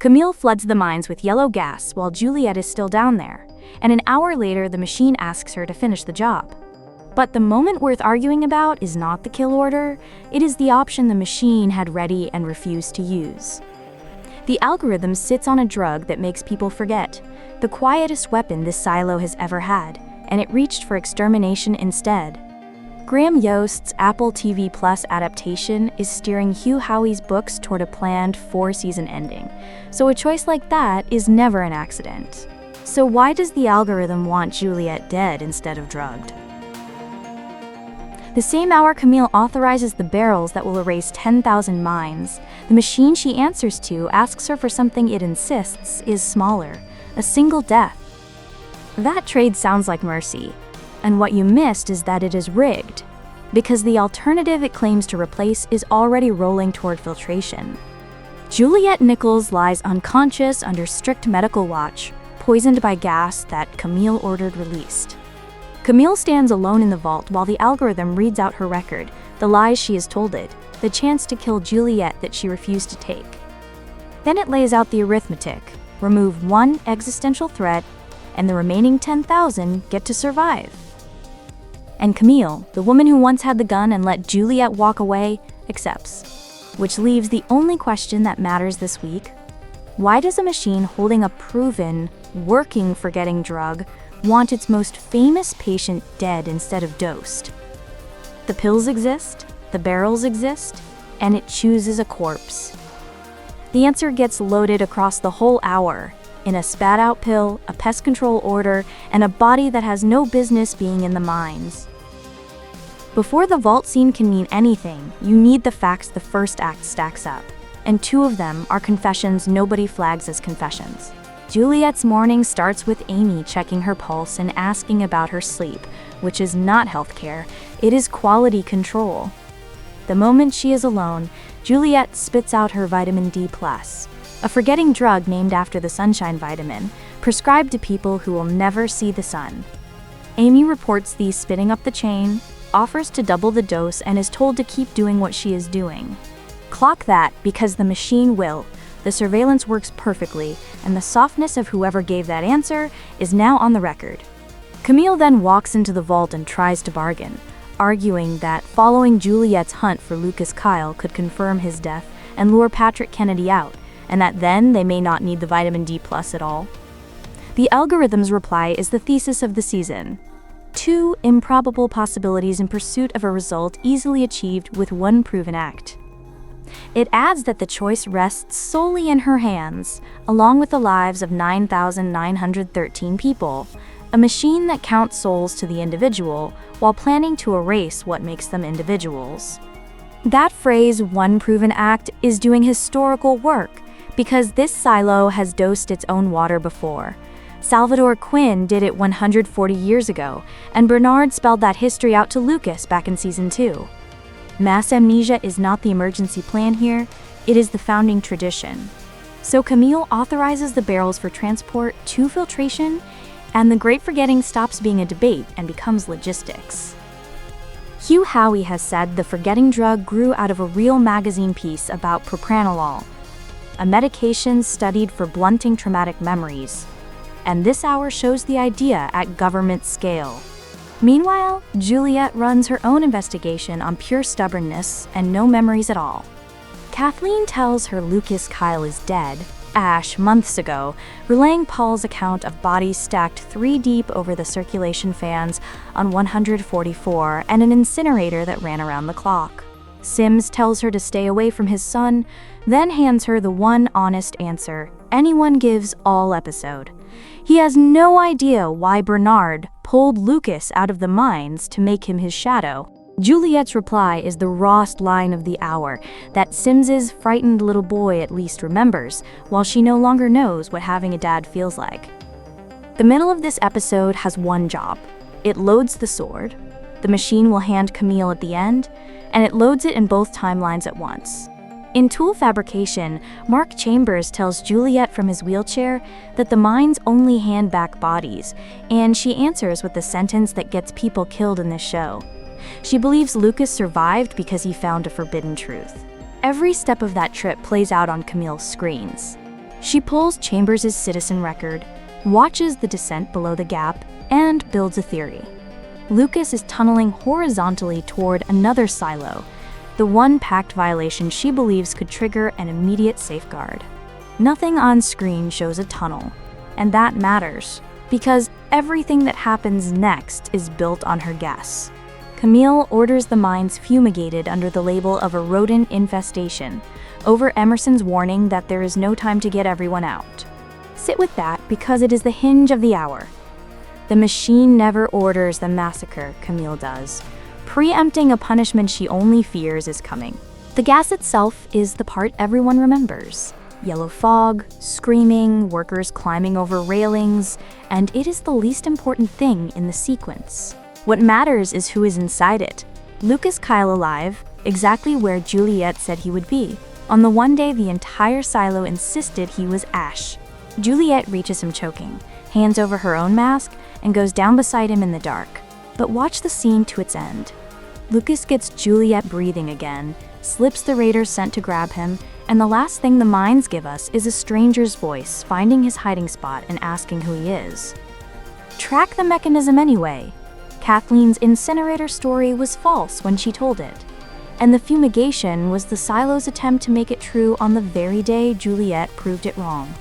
Camille floods the mines with yellow gas while Juliette is still down there, and an hour later the machine asks her to finish the job. But the moment worth arguing about is not the kill order, it is the option the machine had ready and refused to use. The algorithm sits on a drug that makes people forget, the quietest weapon this silo has ever had, and it reached for extermination instead. Graham Yost's Apple TV Plus adaptation is steering Hugh Howey's books toward a planned 4-season ending, so a choice like that is never an accident. So why does the algorithm want Juliette dead instead of drugged? The same hour Camille authorizes the barrels that will erase 10,000 mines, the machine she answers to asks her for something it insists is smaller, a single death. That trade sounds like mercy, and what you missed is that it is rigged, because the alternative it claims to replace is already rolling toward filtration. Juliette Nichols lies unconscious under strict medical watch, poisoned by gas that Camille ordered released. Camille stands alone in the vault while the algorithm reads out her record, the lies she has told it, the chance to kill Juliette that she refused to take. Then it lays out the arithmetic: remove one existential threat, and the remaining 10,000 get to survive. And Camille, the woman who once had the gun and let Juliette walk away, accepts. Which leaves the only question that matters this week: why does a machine holding a proven, working forgetting drug want its most famous patient dead instead of dosed? The pills exist, the barrels exist, and it chooses a corpse. The answer gets loaded across the whole hour, in a spat-out pill, a pest control order, and a body that has no business being in the mines. Before the vault scene can mean anything, you need the facts the first act stacks up, and 2 of them are confessions nobody flags as confessions. Juliette's morning starts with Amy checking her pulse and asking about her sleep, which is not healthcare, it is quality control. The moment she is alone, Juliette spits out her vitamin D+, a forgetting drug named after the sunshine vitamin, prescribed to people who will never see the sun. Amy reports these spitting up the chain, offers to double the dose, and is told to keep doing what she is doing. Clock that, because the machine will. The surveillance works perfectly, and the softness of whoever gave that answer is now on the record. Camille then walks into the vault and tries to bargain, arguing that following Juliette's hunt for Lucas Kyle could confirm his death and lure Patrick Kennedy out, and that then they may not need the vitamin D+ at all. The algorithm's reply is the thesis of the season: 2 improbable possibilities in pursuit of a result easily achieved with 1 proven act. It adds that the choice rests solely in her hands, along with the lives of 9,913 people, a machine that counts souls to the individual while planning to erase what makes them individuals. That phrase, 1 proven act, is doing historical work, because this silo has dosed its own water before. Salvador Quinn did it 140 years ago, and Bernard spelled that history out to Lucas back in season 2. Mass amnesia is not the emergency plan here, it is the founding tradition. So Camille authorizes the barrels for transport to filtration, and the great forgetting stops being a debate and becomes logistics. Hugh Howey has said the forgetting drug grew out of a real magazine piece about propranolol, a medication studied for blunting traumatic memories. And this hour shows the idea at government scale. Meanwhile, Juliette runs her own investigation on pure stubbornness and no memories at all. Kathleen tells her Lucas Kyle is dead, months ago, relaying Paul's account of bodies stacked 3 deep over the circulation fans on 144 and an incinerator that ran around the clock. Sims tells her to stay away from his son, then hands her the one honest answer anyone gives all episode. He has no idea why Bernard pulled Lucas out of the mines to make him his shadow. Juliette's reply is the rawest line of the hour that Sims's frightened little boy at least remembers, while she no longer knows what having a dad feels like. The middle of this episode has one job. It loads the sword. The machine will hand Camille at the end, and it loads it in both timelines at once. In tool fabrication, Mark Chambers tells Juliette from his wheelchair that the mines only hand back bodies, and she answers with the sentence that gets people killed in this show. She believes Lucas survived because he found a forbidden truth. Every step of that trip plays out on Camille's screens. She pulls Chambers' citizen record, watches the descent below the gap, and builds a theory. Lucas is tunneling horizontally toward another silo, the one pact violation she believes could trigger an immediate safeguard. Nothing on screen shows a tunnel, and that matters, because everything that happens next is built on her guess. Camille orders the mines fumigated under the label of a rodent infestation, over Emerson's warning that there is no time to get everyone out. Sit with that, because it is the hinge of the hour. The machine never orders the massacre, Camille does, preempting a punishment she only fears is coming. The gas itself is the part everyone remembers. Yellow fog, screaming, workers climbing over railings, and it is the least important thing in the sequence. What matters is who is inside it. Lucas Kyle alive, exactly where Juliette said he would be. On the one day the entire silo insisted he was ash. Juliette reaches him choking, hands over her own mask, and goes down beside him in the dark. But watch the scene to its end. Lucas gets Juliette breathing again, slips the raiders sent to grab him, and the last thing the mines give us is a stranger's voice finding his hiding spot and asking who he is. Track the mechanism anyway. Kathleen's incinerator story was false when she told it, and the fumigation was the silo's attempt to make it true on the very day Juliette proved it wrong.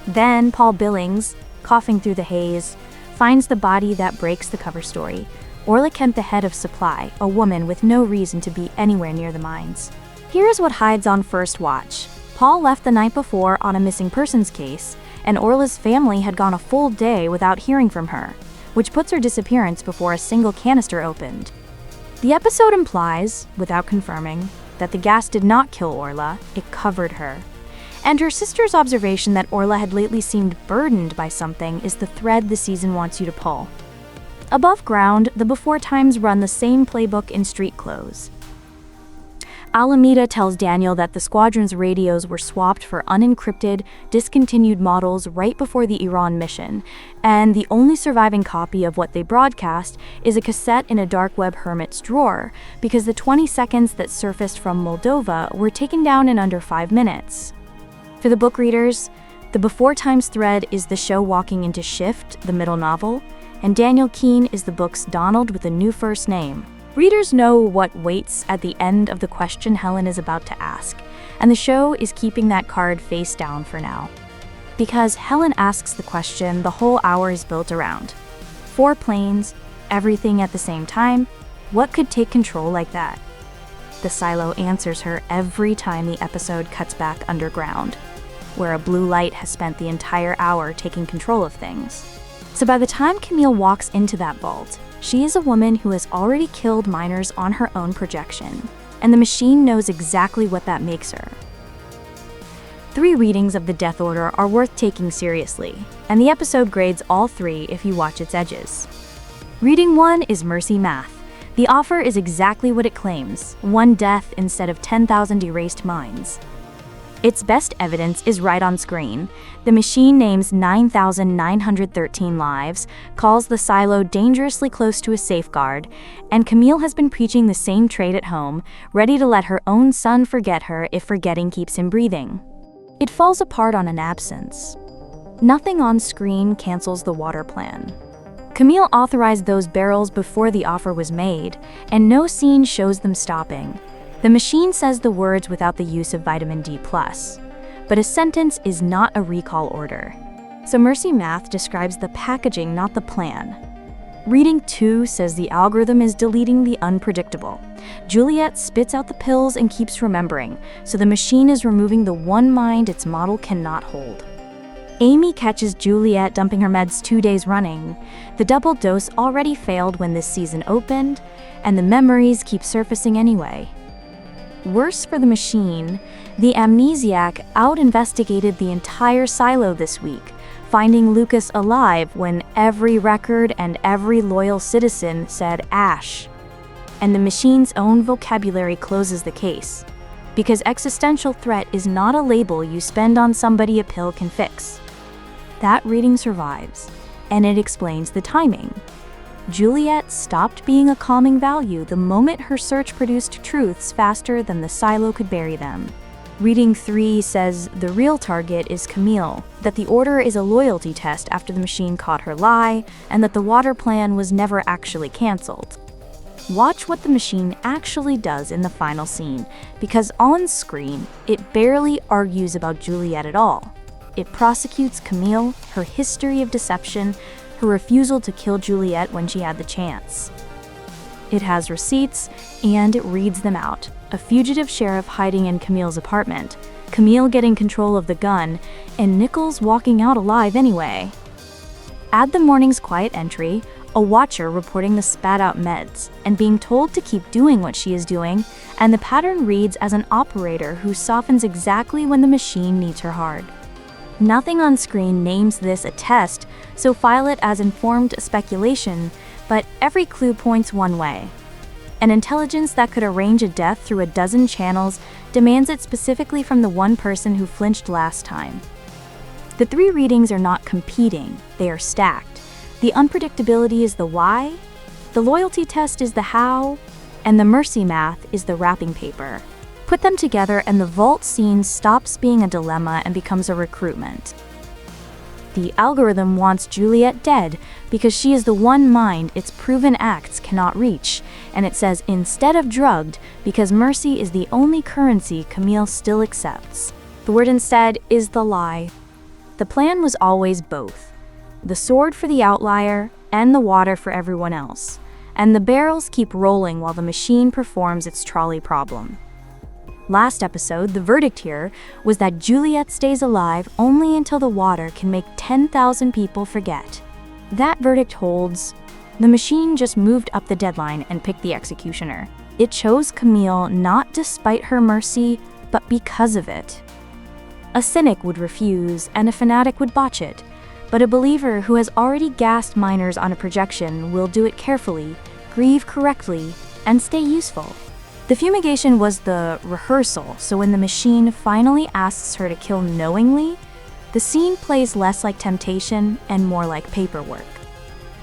Then Paul Billings, coughing through the haze, finds the body that breaks the cover story. Orla Kemp, the head of supply, a woman with no reason to be anywhere near the mines. Here's what hides on first watch. Paul left the night before on a missing persons case, and Orla's family had gone a full day without hearing from her, which puts her disappearance before a single canister opened. The episode implies, without confirming, that the gas did not kill Orla, it covered her. And her sister's observation that Orla had lately seemed burdened by something is the thread the season wants you to pull. Above ground, the Before Times run the same playbook in street clothes. Alameda tells Daniel that the squadron's radios were swapped for unencrypted, discontinued models right before the Iran mission, and the only surviving copy of what they broadcast is a cassette in a dark web hermit's drawer, because the 20 seconds that surfaced from Moldova were taken down in under 5 minutes. For the book readers, the Before Times thread is the show walking into Shift, the middle novel, and Daniel Keene is the book's Donald with a new first name. Readers know what waits at the end of the question Helen is about to ask, and the show is keeping that card face down for now. Because Helen asks the question the whole hour is built around. 4 planes, everything at the same time, what could take control like that? The silo answers her every time the episode cuts back underground, where a blue light has spent the entire hour taking control of things. So by the time Camille walks into that vault, she is a woman who has already killed miners on her own projection, and the machine knows exactly what that makes her. 3 readings of the Death Order are worth taking seriously, and the episode grades all 3 if you watch its edges. Reading 1 is Mercy Math. The offer is exactly what it claims, 1 death instead of 10,000 erased minds. Its best evidence is right on screen. The machine names 9,913 lives, calls the silo dangerously close to a safeguard, and Camille has been preaching the same trait at home, ready to let her own son forget her if forgetting keeps him breathing. It falls apart on an absence. Nothing on screen cancels the water plan. Camille authorized those barrels before the offer was made, and no scene shows them stopping. The machine says the words without the use of vitamin D+, but a sentence is not a recall order. So Mercy Math describes the packaging, not the plan. Reading 2 says the algorithm is deleting the unpredictable. Juliette spits out the pills and keeps remembering, so the machine is removing the one mind its model cannot hold. Amy catches Juliette dumping her meds 2 days running. The double dose already failed when this season opened, and the memories keep surfacing anyway. Worse for the machine, the amnesiac out-investigated the entire silo this week, finding Lucas alive when every record and every loyal citizen said Ash. And the machine's own vocabulary closes the case, because existential threat is not a label you spend on somebody a pill can fix. That reading survives, and it explains the timing. Juliette stopped being a calming value the moment her search produced truths faster than the silo could bury them. Reading 3 says the real target is Camille, that the order is a loyalty test after the machine caught her lie, and that the water plan was never actually canceled. Watch what the machine actually does in the final scene, because on screen, it barely argues about Juliette at all. It prosecutes Camille, her history of deception, her refusal to kill Juliette when she had the chance. It has receipts, and it reads them out. A fugitive sheriff hiding in Camille's apartment, Camille getting control of the gun, and Nichols walking out alive anyway. Add the morning's quiet entry, a watcher reporting the spat-out meds, and being told to keep doing what she is doing, and the pattern reads as an operator who softens exactly when the machine needs her hard. Nothing on screen names this a test, so file it as informed speculation, but every clue points one way. An intelligence that could arrange a death through a dozen channels demands it specifically from the one person who flinched last time. The 3 readings are not competing, they are stacked. The unpredictability is the why, the loyalty test is the how, and the mercy math is the wrapping paper. Put them together and the vault scene stops being a dilemma and becomes a recruitment. The algorithm wants Juliette dead because she is the one mind its proven acts cannot reach, and it says instead of drugged because mercy is the only currency Camille still accepts. The word instead is the lie. The plan was always both. The sword for the outlier and the water for everyone else, and the barrels keep rolling while the machine performs its trolley problem. Last episode, the verdict here was that Juliette stays alive only until the water can make 10,000 people forget. That verdict holds. The machine just moved up the deadline and picked the executioner. It chose Camille not despite her mercy, but because of it. A cynic would refuse, and a fanatic would botch it, but a believer who has already gassed miners on a projection will do it carefully, grieve correctly, and stay useful. The fumigation was the rehearsal, so when the machine finally asks her to kill knowingly, the scene plays less like temptation and more like paperwork.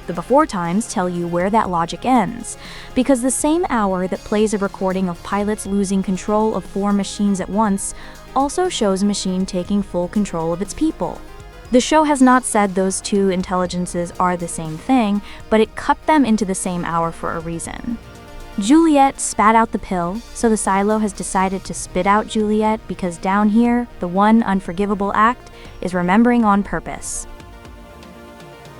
The before times tell you where that logic ends, because the same hour that plays a recording of pilots losing control of 4 machines at once also shows a machine taking full control of its people. The show has not said those 2 intelligences are the same thing, but it cut them into the same hour for a reason. Juliette spat out the pill, so the silo has decided to spit out Juliette because down here, the one unforgivable act is remembering on purpose.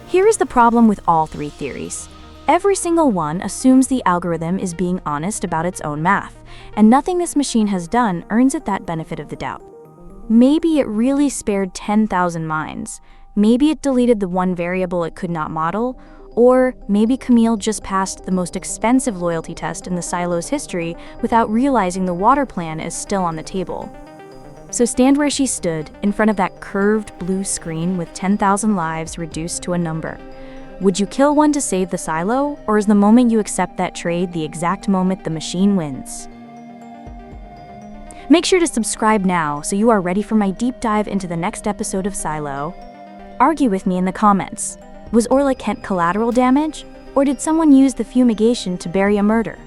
Here is the problem with all 3 theories. Every single one assumes the algorithm is being honest about its own math, and nothing this machine has done earns it that benefit of the doubt. Maybe it really spared 10,000 minds. Maybe it deleted the one variable it could not model, or maybe Camille just passed the most expensive loyalty test in the silo's history without realizing the water plan is still on the table. So stand where she stood, in front of that curved blue screen with 10,000 lives reduced to a number. Would you kill one to save the silo, or is the moment you accept that trade the exact moment the machine wins? Make sure to subscribe now so you are ready for my deep dive into the next episode of Silo. Argue with me in the comments. Was Orla Kent collateral damage, or did someone use the fumigation to bury a murder?